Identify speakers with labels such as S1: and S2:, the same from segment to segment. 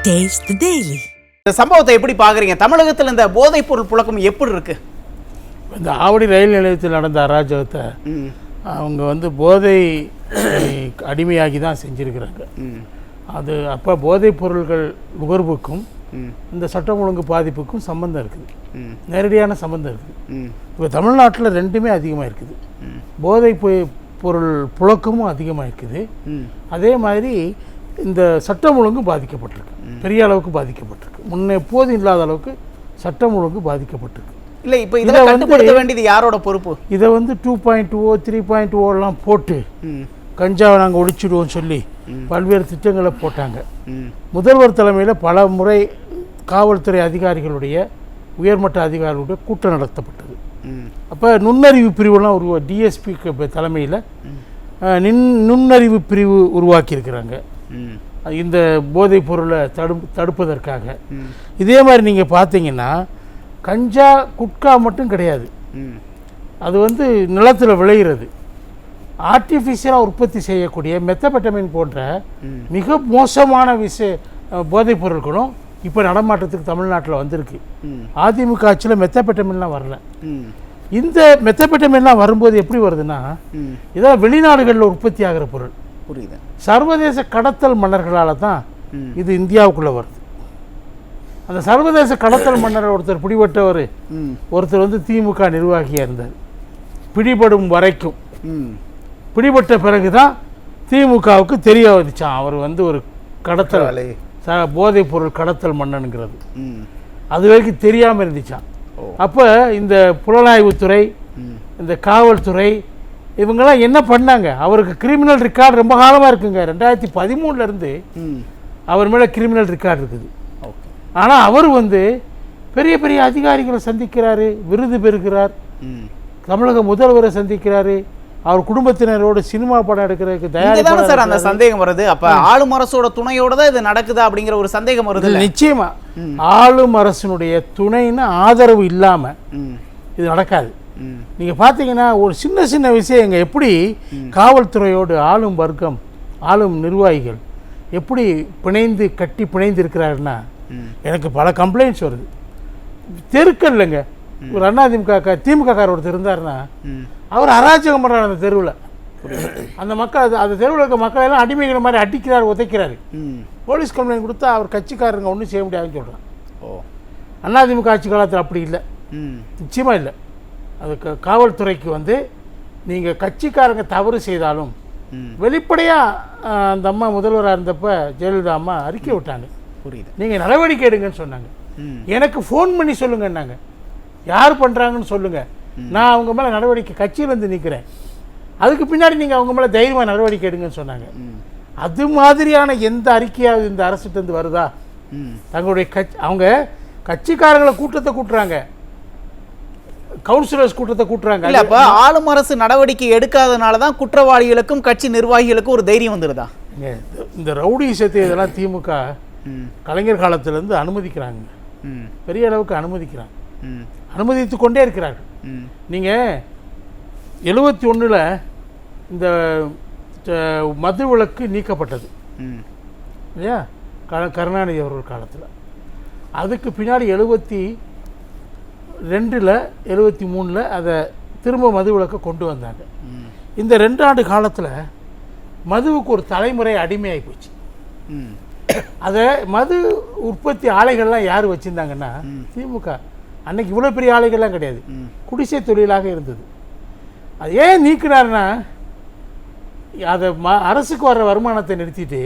S1: Taste the Daily.
S2: இந்த சம்பவத்தை எப்படி பார்க்குறீங்க? தமிழகத்தில் இந்த போதைப் பொருள் புழக்கம் எப்படி இருக்கு?
S3: இந்த ஆவடி ரயில் நிலையத்தில் நடந்த அராஜகத்தை அவங்க வந்து போதை அடிமையாகி தான் செஞ்சுருக்கிறாங்க. அது அப்போ போதைப் பொருள்கள் நுகர்வுக்கும் இந்த சட்டம் ஒழுங்கு பாதிப்புக்கும் சம்மந்தம் இருக்குது, நேரடியான சம்மந்தம் இருக்குது. இப்போ தமிழ்நாட்டில் ரெண்டுமே அதிகமாக இருக்குது. போதை பொருள் புழக்கமும் அதிகமாக இருக்குது. அதே மாதிரி இந்த சட்டம் ஒழுங்கும் பாதிக்கப்பட்டிருக்கு, பெரிய அளவுக்கு பாதிக்கப்பட்டிருக்கு. முன்னே எப்போதும் இல்லாத அளவுக்கு சட்டம் ஒழுங்கு பாதிக்கப்பட்டிருக்கு.
S2: இல்லை, இப்போ இதை கட்டுப்படுத்த வேண்டியது யாரோட பொறுப்பு?
S3: இதை வந்து 2.0 3.0 போட்டு கஞ்சாவை நாங்கள் ஒழிச்சிடுவோம் சொல்லி பல்வேறு திட்டங்களை போட்டாங்க. முதல்வர் தலைமையில் பல முறை காவல்துறை அதிகாரிகளுடைய உயர்மட்ட அதிகாரிகளுடைய கூட்டம் நடத்தப்பட்டது. அப்போ நுண்ணறிவு பிரிவுலாம் டிஎஸ்பி தலைமையில் நுண்ணறிவு பிரிவு உருவாக்கியிருக்கிறாங்க இந்த போதைப் பொருளை தடுப்பதற்காக. இதே மாதிரி நீங்கள் பார்த்தீங்கன்னா கஞ்சா குட்கா மட்டும் கிடையாது, அது வந்து நிலத்தில் விளைகிறது. ஆர்டிஃபிஷியலாக உற்பத்தி செய்யக்கூடிய மெத்தபெட்டமின் போன்ற மிக மோசமான போதைப் பொருட்களும் இப்போ நடமாட்டத்துக்கு தமிழ்நாட்டில் வந்திருக்கு. அதிமுக ஆட்சியில் மெத்தபெட்டமின்லாம் வரல. இந்த மெத்தபெட்டமின்லாம் வரும்போது எப்படி வருதுன்னா, இதெல்லாம் வெளிநாடுகளில் உற்பத்தி ஆகிற பொருள்.
S2: புரியுது.
S3: சர்வதேச கடத்தல் மன்னர்களால் தான் இது இந்தியாவுக்குள்ளே வருது. அந்த சர்வதேச கடத்தல் மன்னர் ஒருத்தர் வந்து திமுக நிர்வாகியாக இருந்தார். பிடிபடும் வரைக்கும், பிடிபட்ட பிறகு தான் திமுகவுக்கு தெரிய வந்துச்சான் அவர் வந்து ஒரு கடத்தல் போதைப் பொருள் கடத்தல் மன்னனுங்கிறது. அது வரைக்கும் தெரியாமல் இருந்துச்சான். அப்போ இந்த புலனாய்வுத்துறை, இந்த காவல்துறை இவங்கெல்லாம் என்ன பண்ணாங்க? அவருக்கு கிரிமினல் ரெக்கார்டு ரொம்ப காலமாக இருக்குங்க. 2013 அவர் மேலே கிரிமினல் ரெக்கார்டு இருக்குது. ஆனால் அவர் வந்து பெரிய பெரிய அதிகாரிகளை சந்திக்கிறாரு, விருது பெறுகிறார், தமிழக முதல்வரை சந்திக்கிறாரு, அவர் குடும்பத்தினரோட சினிமா படம் எடுக்கிறதுக்கு தயாரிப்பு.
S2: சார், அந்த சந்தேகம் வருது. அப்ப ஆளும் அரசோட துணையோட தான் இது நடக்குதா அப்படிங்கிற ஒரு சந்தேகம் வருது.
S3: நிச்சயமா ஆளும் அரசனுடைய துணைன்னு ஆதரவு இல்லாம இது நடக்காது. நீங்க பாத்தீங்கன்னா ஒரு சின்ன சின்ன விஷயங்க எப்படி காவல்துறையோடு ஆளும் வர்க்கம், ஆளும் நிர்வாகிகள் எப்படி கட்டி பிணைந்து இருக்கிறாருன்னா, எனக்கு பல கம்ப்ளைண்ட்ஸ் வருது. தெருக்கல்லைங்க ஒரு திமுக காரர் ஒருத்தர் இருந்தாருன்னா அவர் அராஜகம் பண்ணுறாரு அந்த தெருவில். அந்த மக்கள் அந்த தெருவில் இருக்க மக்கள் எல்லாம் அடிமைகிற மாதிரி அடிக்கிறார், உதைக்கிறாரு. போலீஸ் கம்ப்ளைண்ட் கொடுத்தா அவர் கட்சிக்காரங்க ஒன்றும் செய்ய முடியாதுன்னு சொல்கிறான். அதிமுக ஆட்சி காலத்தில் அப்படி இல்லை, நிச்சயமாக இல்லை. அது காவல்துறைக்கு வந்து நீங்கள் கட்சிக்காரங்க தவறு செய்தாலும் வெளிப்படையாக அந்த அம்மா முதல்வராக இருந்தப்போ ஜெயலலிதா அம்மா அறிக்கை விட்டாங்க.
S2: புரியுது,
S3: நீங்கள் நடவடிக்கை எடுங்கன்னு சொன்னாங்க. எனக்கு ஃபோன் பண்ணி சொல்லுங்கன்னாங்க, யார் பண்ணுறாங்கன்னு சொல்லுங்கள், நான் அவங்க மேலே நடவடிக்கை கட்சியிலேருந்து நிற்கிறேன், அதுக்கு பின்னாடி நீங்கள் அவங்க மேலே தைரியமாக நடவடிக்கை எடுங்கன்னு சொன்னாங்க. அது மாதிரியான எந்த அறிக்கையாவது இந்த அரசுலேருந்து வருதா? தங்களுடைய அவங்க கட்சிக்காரங்களை கூட்டத்தை கூட்டுறாங்க, கவுன்சிலர்ஸ் கூட்டத்தை கூட்டுறாங்க.
S2: இல்லை, அப்போ ஆளும் அரசு நடவடிக்கை எடுக்காதனால தான் குற்றவாளிகளுக்கும் கட்சி நிர்வாகிகளுக்கும் ஒரு தைரியம் வந்துடுதா?
S3: இந்த ரவுடி விஷயத்தை இதெல்லாம் திமுக கலைஞர் காலத்திலேருந்து அனுமதிக்கிறாங்க, பெரிய அளவுக்கு அனுமதிக்கிறாங்க, அனுமதித்து கொண்டே இருக்கிறார்கள். நீங்கள் 71 இந்த மது விலக்கு நீக்கப்பட்டது இல்லையா, கருணாநிதி அவர்கள் காலத்தில். அதுக்கு பின்னாடி 72 73 அதை திரும்ப மது விலக்கை கொண்டு வந்தாங்க. இந்த 2 ஆண்டு காலத்தில் மதுவுக்கு ஒரு தலைமுறை அடிமையாகி போச்சு. அதை மது உற்பத்தி ஆலைகள்லாம் யார் வச்சுருந்தாங்கன்னா திமுக. அன்னைக்கு இவ்வளோ பெரிய ஆலைகள்லாம் கிடையாது, குடிசை தொழிலாக இருந்தது. அது ஏன் நீக்கினார்னா, அதை அரசுக்கு வர்ற வருமானத்தை நிறுத்திட்டு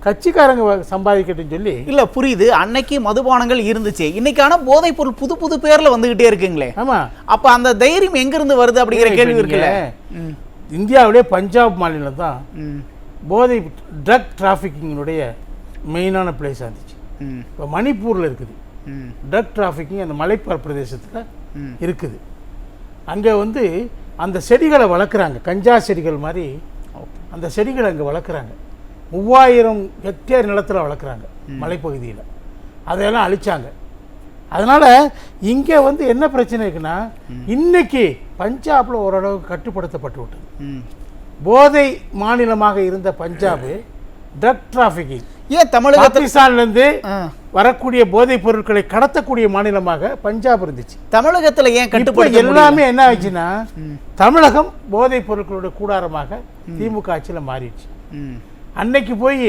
S3: கட்சிக்காரங்க சம்பாதிக்கட்டுன்னு சொல்லி.
S2: இல்லை, புரியுது. அன்னைக்கு மதுபானங்கள் இருந்துச்சு, இன்னைக்கான போதைப் பொருள் புது புது பேரில் வந்துகிட்டே இருக்குங்களே.
S3: ஆமாம்,
S2: அப்போ அந்த தைரியம் எங்கிருந்து வருது அப்படிங்கிற கேள்வி இருக்குல்ல.
S3: இந்தியாவிலே பஞ்சாப் மாநிலம் தான் போதை ட்ரக் டிராஃபிக்கிங்கினுடைய மெயினான பிளேஸாக இருந்துச்சு. இப்போ மணிப்பூரில் இருக்குது ட்ரக் டிராஃபிக்கிங், அந்த மலைப்பார் பிரதேசத்தில் இருக்குது. அங்கே வந்து அந்த செடிகளை வளர்க்குறாங்க, கஞ்சா செடிகள் மாதிரி அந்த செடிகளை அங்கே வளர்க்குறாங்க. 3000 ஹெக்டேர் நிலத்தில் வளர்க்குறாங்க மலைப்பகுதியில். அதையெல்லாம் அழிச்சாங்க. அதனால் இங்கே வந்து என்ன பிரச்சனை இருக்குன்னா, இன்னைக்கு பஞ்சாபில் ஓரளவுக்கு கட்டுப்படுத்தப்பட்டு விட்டது. போதை மாநிலமாக இருந்த பஞ்சாபு ட்ரக் டிராஃபிக்கிங்.
S2: ஏன் தமிழகத்தில்
S3: பாகிஸ்தான்லேருந்து வரக்கூடிய போதைப் பொருட்களை கடத்தக்கூடிய மாநிலமாக பஞ்சாப் இருந்துச்சு.
S2: தமிழகத்தில் ஏன்
S3: இப்போ
S2: கட்டுப்பாடு
S3: எல்லாமே என்ன ஆச்சுன்னா தமிழகம் போதைப் பொருட்களோட கூடாரமாக திமுக ஆட்சியில் மாறிடுச்சு. அன்னைக்கு போய்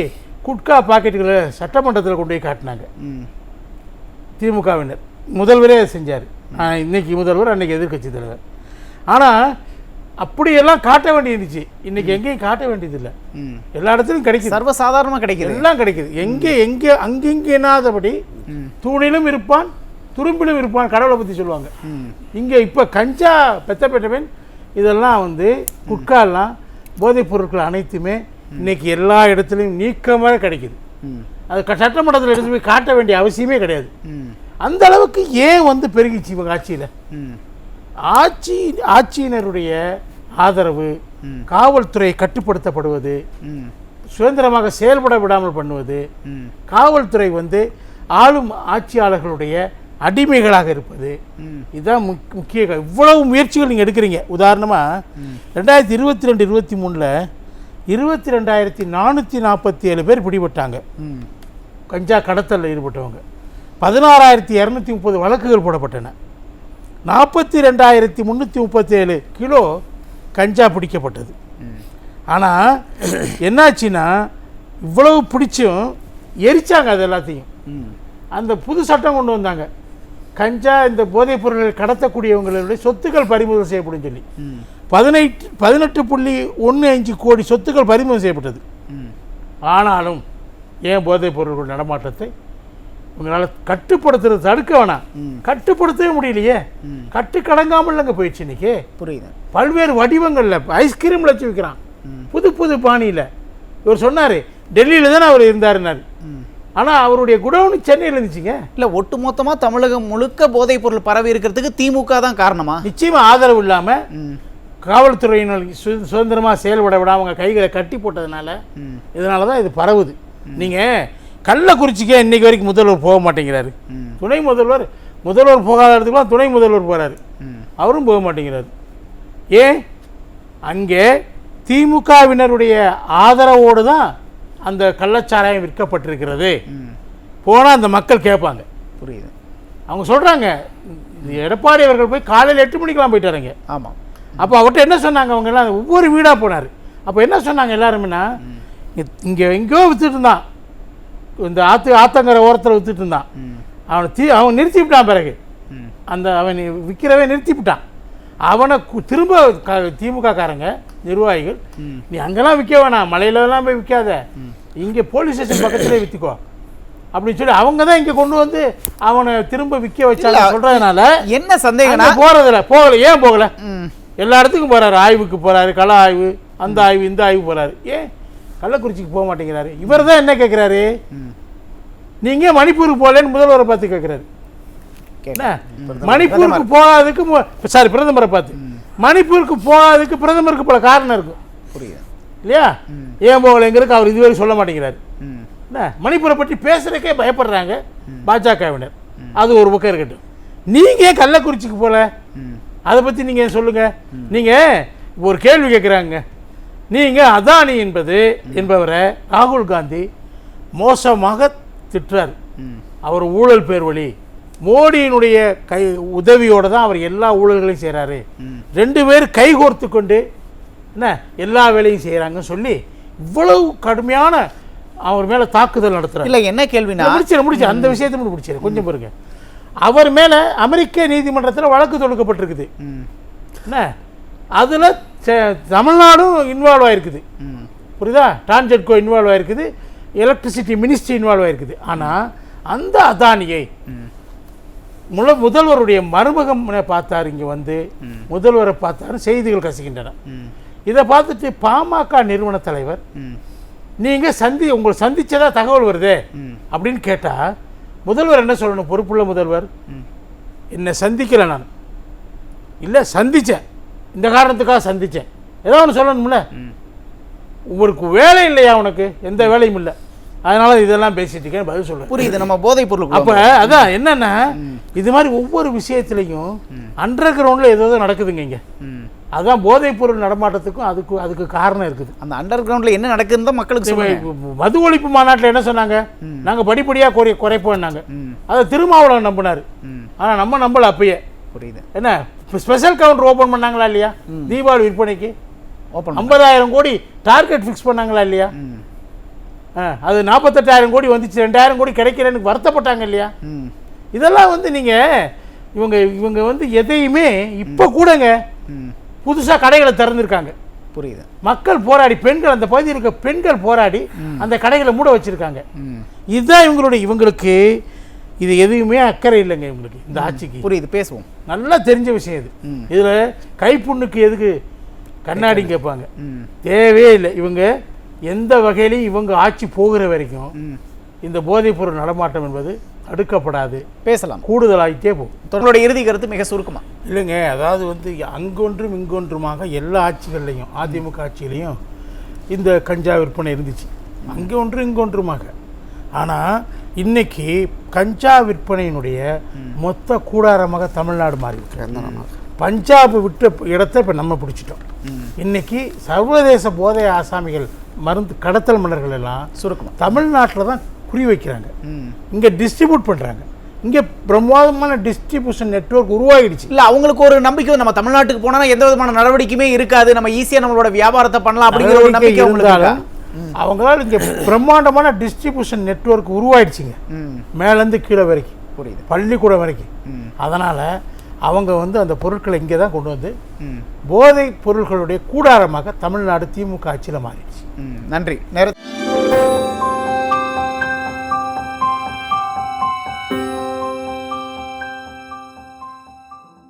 S3: குட்கா பாக்கெட்டுகளை சட்டமன்றத்தில் கொண்டு போய் காட்டினாங்க திமுகவினர். முதல்வரே செஞ்சார். இன்னைக்கு முதல்வர், அன்னைக்கு எதிர்க்கட்சி தலைவர். ஆனால் அப்படியெல்லாம் காட்ட வேண்டியிருந்துச்சு. இன்னைக்கு எங்கேயும் காட்ட வேண்டியதில்லை. எல்லா இடத்துலையும் கிடைக்குது,
S2: சர்வசாதாரணமாக கிடைக்குது,
S3: எல்லாம் கிடைக்குது. எங்கே அங்கெங்கே என்னாதபடி தூணிலும் இருப்பான் துரும்பிலும் இருப்பான், கடவுளை பற்றி சொல்லுவாங்க. இங்கே இப்போ கஞ்சா பெத்தப்பெட்டவன் இதெல்லாம் வந்து குட்காலாம் போதைப் பொருட்கள் அனைத்துமே இன்னைக்கு எல்லா இடத்துலையும் நீக்கமாக கிடைக்குது. அது சட்டமன்றத்தில் எடுத்து போய் காட்ட வேண்டிய அவசியமே கிடையாது. அந்த அளவுக்கு ஏன் வந்து பெருகிச்சு இவங்க ஆட்சியில்? ஆட்சியினருடைய ஆதரவு, காவல்துறை கட்டுப்படுத்தப்படுவது, சுதந்திரமாக செயல்பட விடாமல் பண்ணுவது, காவல்துறை வந்து ஆளும் ஆட்சியாளர்களுடைய அடிமைகளாக இருப்பது, இதுதான் முக்கிய. இவ்வளவு முயற்சிகள் நீங்கள் எடுக்கிறீங்க. உதாரணமாக 2022-23 22,447 பேர் பிடிபட்டாங்க கஞ்சா கடத்தலில் ஈடுபட்டவங்க. 16,230 வழக்குகள் போடப்பட்டன. 42,337 கிலோ கஞ்சா பிடிக்கப்பட்டது. ஆனால் என்னாச்சுன்னா இவ்வளவு பிடிச்சும் எரிச்சாங்க அது எல்லாத்தையும். அந்த புது சட்டம் கொண்டு வந்தாங்க. கஞ்சா இந்த போதைப் பொருட்களை கடத்தக்கூடியவங்களுடைய சொத்துக்கள் பறிமுதல் செய்யப்படும் சொல்லி 18.15 கோடி சொத்துக்கள் பறிமுதல் செய்யப்பட்டது. ஆனாலும் ஏன் போதைப் பொருட்கள் நடமாட்டத்தை உங்களால் கட்டுப்படுத்துறது தடுக்க வேணாம், கட்டுப்படுத்தவே முடியலையே. கட்டுக்கடங்காமல் அங்கே போயிடுச்சு. இன்னைக்கு
S2: புரியுது,
S3: பல்வேறு வடிவங்களில் ஐஸ்கிரீமில் வச்சு விற்கிறான், புது புது பாணியில். இவர் சொன்னார் டெல்லியில் தானே அவர் இருந்தாருன்னாரு. ஆனால் அவருடைய குடவுனு சென்னையில் இருந்துச்சுங்க.
S2: இல்லை, ஒட்டு மொத்தமாக தமிழகம் முழுக்க போதைப் பொருள் பரவி இருக்கிறதுக்கு திமுக தான் காரணமா?
S3: நிச்சயமாக ஆதரவு இல்லாமல் காவல்துறையினர் சுதந்திரமாக செயல்பட விடாம அவங்க கைகளை கட்டி போட்டதுனால இதனால தான் இது பரவுது. நீங்கள் கள்ளக்குறிச்சிக்கே இன்னைக்கு வரைக்கும் முதல்வர் போக மாட்டேங்கிறாரு. துணை முதல்வர் போகாத இடத்துக்குலாம் துணை முதல்வர் போகிறாரு, அவரும் போக மாட்டேங்கிறாரு. ஏன்? அங்கே திமுகவினருடைய ஆதரவோடு தான் அந்த கள்ளச்சாராயம் விற்கப்பட்டிருக்கிறது. போனால் அந்த மக்கள் கேட்பாங்க.
S2: புரியுது.
S3: அவங்க சொல்கிறாங்க, எடப்பாடி அவர்கள் போய் காலையில் 8 மணிக்கெலாம் போயிட்டு வராங்க.
S2: ஆமாம்.
S3: அப்போ அவர்கிட்ட என்ன சொன்னாங்க? அவங்க எல்லாம் ஒவ்வொரு வீடாக போனார். அப்போ என்ன சொன்னாங்க எல்லாருமேனா, இங்கே எங்கேயோ விற்றுட்டு இருந்தான், இந்த ஆத்தங்கரை ஓரத்தில் விற்றுட்டு இருந்தான். அவன் நிறுத்திவிட்டான். பிறகு அந்த அவன் விற்கிறவே நிறுத்திவிட்டான். அவனை திரும்ப திமுக காரங்க நிர்வாகிகள், நீ அங்கெல்லாம் விற்க வேணாம், மலையிலலாம் போய் விற்காத, இங்கே போலீஸ் ஸ்டேஷன் பக்கத்துலேயே விற்றுக்கோ அப்படின்னு சொல்லி அவங்க தான் இங்கே கொண்டு வந்து அவனை திரும்ப விற்க வச்சாங்க. சொல்கிறதுனால
S2: என்ன சந்தேகம்?
S3: போகலை. ஏன் போகலை? எல்லா இடத்துக்கும் போகிறாரு, ஆய்வுக்கு போகிறாரு, கள ஆய்வு, அந்த ஆய்வு, இந்த ஆய்வு போகிறாரு. ஏன் கள்ளக்குறிச்சிக்கு போக மாட்டேங்கிறாரு? இவர் தான் என்ன கேட்குறாரு, நீங்கள் மணிப்பூருக்கு போகலன்னு முதல்வரை பார்த்து கேட்குறாரு. மணிப்பூருக்கு போகாததுக்கு பிரதமரை பார்த்து மணிப்பூருக்கு போகாததுக்கு பிரதமருக்கு பல காரணம் இருக்கும். புரியுது இல்லையா? ஏன் போகலைங்கிறதுக்கு அவர் இதுவரை சொல்ல மாட்டேங்கிறாரு. மணிப்பூரை பற்றி பேசுறதுக்கே பயப்படுறாங்க பாஜகவினர். அது ஒரு பக்கம் இருக்கட்டும். நீங்கள் கள்ளக்குறிச்சிக்கு போகல, அதை பற்றி நீங்கள் சொல்லுங்கள். நீங்கள் ஒரு கேள்வி கேட்குறாங்க. நீங்கள் அதானி என்பவரை ராகுல் காந்தி மோசமாக திட்டுறார். அவர் ஊழல் பேர் வழி, மோடியினுடைய உதவியோடு தான் அவர் எல்லா ஊழல்களையும் செய்கிறாரு, 2 பேர் கைகோர்த்து கொண்டு என்ன எல்லா வேலையும் செய்கிறாங்கன்னு சொல்லி இவ்வளவு கடுமையான அவர் மேலே தாக்குதல் நடத்துகிறார்.
S2: இல்லை, என்ன கேள்வினா
S3: முடிச்சு அந்த விஷயத்தை முடிச்சிரு கொஞ்சம் பாருங்க. அவர் மேலே அமெரிக்க நீதிமன்றத்தில் வழக்கு தொடுக்கப்பட்டிருக்குது. என்ன அதில் தமிழ்நாடும் இன்வால்வ் ஆகிருக்குது. புரியுதா? டான்ஜெட்கோ இன்வால்வ் ஆகிருக்குது, எலக்ட்ரிசிட்டி மினிஸ்ட்ரி இன்வால்வ் ஆகிருக்குது. ஆனால் அந்த அதானியை முதல்வருடைய மருமகம் பார்த்தார். இங்கே வந்து முதல்வரை பார்த்தாரு, செய்திகள் கசிக்கின்றன. இதை பார்த்துட்டு பாமக நிறுவன தலைவர், நீங்கள் உங்களை சந்திச்சதா தகவல் வருதே அப்படின்னு கேட்டால் முதல்வர் என்ன சொல்லணும்? பொறுப்புள்ள முதல்வர், என்னை சந்திக்கலை, நான் இல்லை சந்தித்தேன், இந்த காரணத்துக்காக சந்தித்தேன், ஏதோ ஒன்று சொல்லணும்ல. உங்களுக்கு வேலை இல்லையா? உனக்கு எந்த வேலையும் இல்லை, அதனால இதெல்லாம் பேசிட்டு பதில் சொல்லுவேன்.
S2: புரியுது. நம்ம போதைப் பொருள்
S3: அப்போ அதான் என்னன்னா, இது மாதிரி ஒவ்வொரு விஷயத்துலையும் அண்டர் கிரவுண்டில் ஏதோ நடக்குதுங்க. இங்கே அதுதான் போதைப் பொருள் நடமாட்டத்துக்கும் அதுக்கு காரணம் இருக்குது.
S2: அந்த அண்டர் கிரவுண்டில் என்ன நடக்குதுன்னு தான் மக்களுக்கு சொல்லுங்க.
S3: மது ஒழிப்பு மாநாட்டில் என்ன சொன்னாங்க, நாங்கள் படிப்படியாக குறைப்போம்னாங்க. அதை திருமாவளவன் நம்பினார். ஆனால் நம்ம நம்பல. அப்பயே
S2: புரியுது.
S3: என்ன ஸ்பெஷல் கவுண்டர் ஓப்பன் பண்ணாங்களா இல்லையா? தீபாவளி விற்பனைக்கு
S2: ஓப்பன்
S3: 50,000 கோடி டார்கெட் ஃபிக்ஸ் பண்ணாங்களா இல்லையா? அது 48,000 கோடி வந்துச்சு, 2,000 கோடி கிடைக்கிறேன்னு வருத்தப்பட்டாங்க இல்லையா? இதெல்லாம் வந்து நீங்கள் இவங்க வந்து எதையுமே இப்போ கூடங்க புதுசாக கடைகளை திறந்துருக்காங்க.
S2: புரியுது. மக்கள்
S3: போராடி, பெண்கள் அந்த பகுதியில் இருக்க பெண்கள் போராடி அந்த கடைகளை மூட வச்சிருக்காங்க. இதுதான் இவங்களுக்கு இது எதுவுமே அக்கறை இல்லைங்க இவங்களுக்கு, இந்த ஆட்சிக்கு.
S2: புரியுது, பேசுவோம்.
S3: நல்லா தெரிஞ்ச விஷயம் இது. இதில் கைப்புண்ணுக்கு எதுக்கு கண்ணாடி கேட்பாங்க, தேவையே இல்லை. இவங்க எந்த வகையிலையும் இவங்க ஆட்சி போகிற வரைக்கும் இந்த போதைப் பொருள் நடமாட்டம் என்பது தடுக்கப்படாது.
S2: பேசலாம்,
S3: கூடுதலாகிட்டே போகும்.
S2: உங்களுடைய இறுதி கருத்து மிக சுருக்கமா?
S3: இல்லைங்க, அதாவது வந்து அங்கொன்றும் இங்கொன்றுமாக எல்லா ஆட்சிகள்லையும், அதிமுக ஆட்சியிலையும் இந்த கஞ்சா விற்பனை இருந்துச்சு, அங்கே ஒன்று இங்கொன்றுமாக. ஆனால் இன்னைக்கு கஞ்சா விற்பனையினுடைய மொத்த கூடாரமாக தமிழ்நாடு மாறிவிட்டு பஞ்சாப் விட்ட இடத்தை இப்போ நம்ம பிடிச்சிட்டோம். இன்னைக்கு சர்வதேச போதை ஆசாமிகள், மருந்து கடத்தல் மன்னர்கள் எல்லாம்
S2: சுருக்கமாக
S3: தமிழ்நாட்டில் தான் குறி வைக்கிறாங்க. இங்கே டிஸ்ட்ரிபியூட் பண்ணுறாங்க. இங்கே பிரமாதமான டிஸ்ட்ரிபியூஷன் நெட்வொர்க் உருவாகிடுச்சு.
S2: இல்லை, அவங்களுக்கு ஒரு நம்பிக்கை, நம்ம தமிழ்நாட்டுக்கு போனால் எந்த விதமான நடவடிக்கையுமே இருக்காது, நம்ம ஈஸியாக நம்மளோட வியாபாரத்தை பண்ணலாம் அப்படிங்கிற ஒரு நம்பிக்கை இருந்தாலும்
S3: அவங்களால இங்கே பிரம்மாண்டமான டிஸ்ட்ரிபியூஷன் நெட்வொர்க் உருவாயிடுச்சுங்க, மேலேருந்து கீழே வரைக்கும், புரியுது, பள்ளிக்கூடம் வரைக்கும். அதனால் அவங்க வந்து அந்த பொருட்களை இங்கே தான் கொண்டு வந்து போதைப் பொருட்களுடைய கூடாரமாக தமிழ்நாடு திமுக ஆட்சியில் மாறிடுச்சு.
S2: நன்றி.